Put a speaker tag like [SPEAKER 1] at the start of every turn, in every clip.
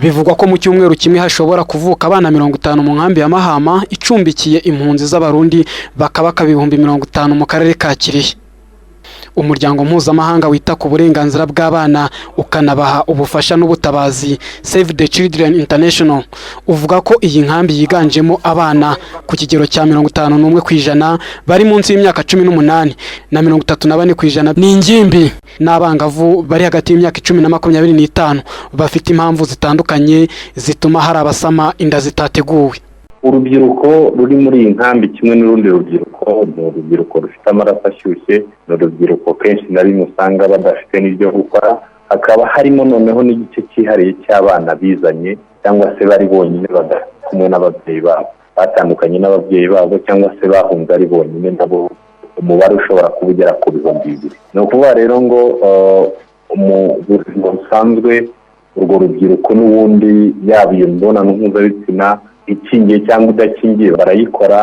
[SPEAKER 1] Bivugwa ko mu cyumweru kimwe hashobora kuvuka abana 50 mu nkambi ya Mahama icumbikiye impunzi z'abarundi bakabaka 50 mu karere ka Kirehe. Umuryango mpuzamahanga wita ku burenganzira bw'abana ukanabaha ubufasha n'ubutabazi Save the Children International uvuga ko iyi nkambi yiganjemo abana ku kigero cya 51% bari munsi y'imyaka 18 na 34% ni ingimbi n'abangavu bari hagati y'imyaka 10 na 25 bafite impamvu zitandukanye zituma hari abasama inda zitateguwe.
[SPEAKER 2] Urubyiruko ruri muri iyi nkambi kimwe n'urundi rubyiruko ni urubyiruko rufite amaraso ashyushye, ni urubyiruko kenshi na rimwe usanga badafite n'ibyo gukora, hakaba harimo noneho n'igice cyihariye cy'abana bizanye cyangwa se bari bonyine kumwe n'ababyeyi babo, batandukanye n'ababyeyi babo cyangwa se bahunze ari bonyine, nabo umubare ushobora kuba ugera ku 2,000. Ni ukuvuga rero ngo mu buzima busanzwe urwo rubyiruko n'ubundi yaba iyo mibonano mpuzabitsina ikingiye cyangwa idakingiye barayikora,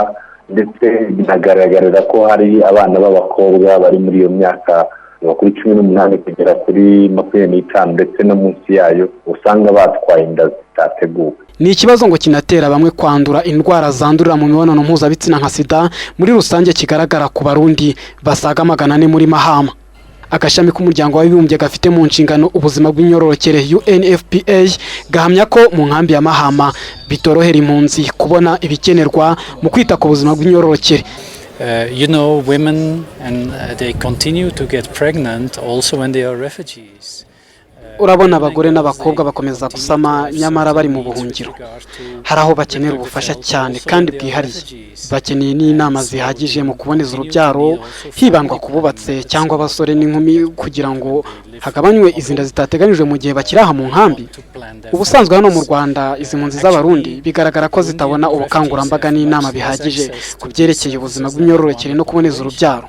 [SPEAKER 2] ndetse binagaragarira ko hari abana b'abakobwa bari muri iyo myaka kuri 18 kugera kuri 25 ndetse no munsi yayo usanga batwaye inda zitateguwe.
[SPEAKER 1] Ni ikibazo ngo kinatera bamwe kwandura indwara zandurira mu mibonano mpuzabitsina nka sida muri rusange kigaragara ku barundi basaga 400 muri Mahama. Agashami k'umuryango w'abibumbye gafite mu nshingano ubuzima bw'imyororokere UNFPA gahamya ko mu nkambi ya Mahama bitorohera impunzi kubona ibikenerwa mu kwita ku buzima bw'imyororokere.
[SPEAKER 3] Women and they continue to get pregnant also when they are refugees.
[SPEAKER 1] Urabona abagore n'abakobwa bakomeza gusama nyamara bari mu buhungiro. Hari aho bakenera ubufasha cyane kandi bwihariye. Bakeneye n'inama zihagije mu kuboneza urubyaro, hibandwa kububatse cyangwa abasore n'inkumi kugira ngo hagabanywe izinda zitateganijwe mu gihe bakiraha mu nkambi. Ubusanzwe hano mu Rwanda izi mpunzi z'abarundi bigaragara ko zitabona ubukangurambaga n'inama bihagije ku byerekeye ubuzima bw'imyororokere no kuboneza urubyaro.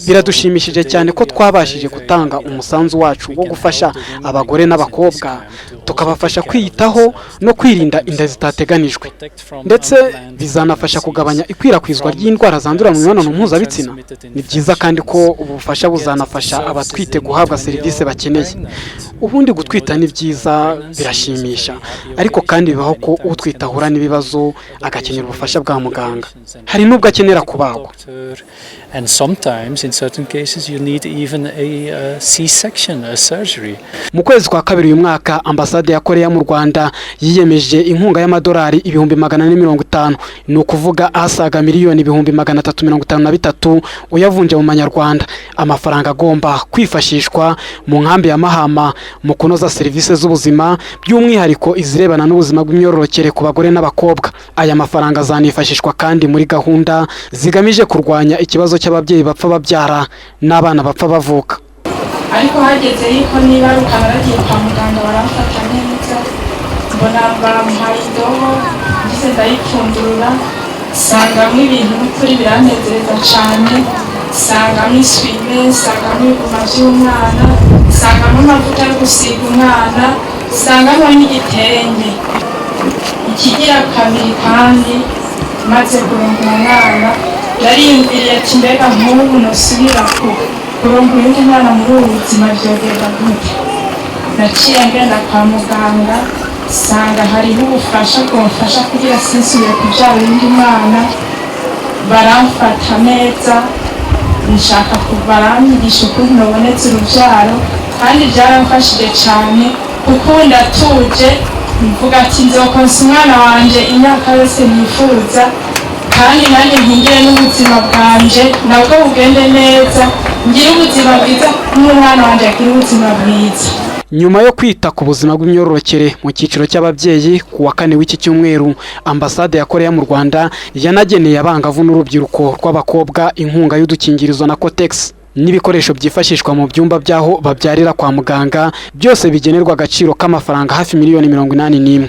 [SPEAKER 1] Biradushimishije cyane ko twabashije gutanga umusanzu wacu wo gufasha abagore n'abakobwa tukabafasha kwiyitaho no kwirinda inda zitateganijwe, ndetse bizanafasha kugabanya ikwirakwizwa ry'indwara zandurira mu mibonano mpuzabitsina. Ni byiza kandi ko ubufasha buzanafasha abatwite guhabwa serivisi bakeneye. Ubundi gutwita ni byiza birashimisha, ariko kandi bibaho ko utwita ahura n'ibibazo agakenera ubufasha bwa muganga. Hari n'ubwo akenera kubagwa.
[SPEAKER 3] And sometimes in certain cases you need even a C-section, a surgery.
[SPEAKER 1] Mu kwezi kwa kabiri uyu mwaka ambasade ya Korea mu Rwanda yiyemeje inkunga y'amadolari 450, ni ukuvuga asaga miliyoni 353 uyavunje mu manyarwanda, amafaranga agomba kwifashishwa mu nkambi ya Mahama mu kunoza serivisi z'ubuzima by'umwihariko izirebana n'ubuzima bw'imyororokere ku bagore n'abakobwa. Aya mafaranga azanifashishwa kandi muri gahunda zigamije kurwanya ikibazo cy'ababyeyi bapfa babyara n'abana bapfa bavuka.
[SPEAKER 4] Ariko hageze yuko niba rukana ragiye kwa muganga baramfata neza, mbona baramuhaye indobo ndetse ndayipfundurura, sangamo ibintu n'ukuri biranezereza cyane, sangamo iswime, sangamo ibiguma by'umwana, sangamo amavuta yo gusiga umwana, sangamo n'igitenge. Ikigira kabiri kandi maze kuronka umwana yariyumviriye ati mbega nk'ubu nosubira kuronka uyu mwana muri ubu buzima byogenda gute. Naciye ngenda kwa muganga sanga hariho ubufasha bwomfasha kugira sinsubire kubyara undi mwana, baramfata neza, nshaka baranyigisha ukuntu nabonetse urubyaro kandi byaramfashije cyane kuko ndatuje mvuga ati nzokonsa umwana wanje imyaka yose nifuza kandi nanjye nkingire n'ubuzima bwanje nabwo bugende neza, ngire ubuzima bwiza n'umwana wanje akire ubuzima bwiza.
[SPEAKER 1] Nyuma yo kwita ku buzima bw'imyororokere mu cyiciro cy'ababyeyi ku wa 4 w'iki cyumweru, ambasade ya Korea mu Rwanda yanageneye abangavu n'urubyiruko rw'abakobwa inkunga y'udukingirizo na Cotex n'ibikoresho byifashishwa mu byumba byaho babyarira kwa muganga, byose bigenerwa agaciro k'amafaranga hafi miliyoni 81.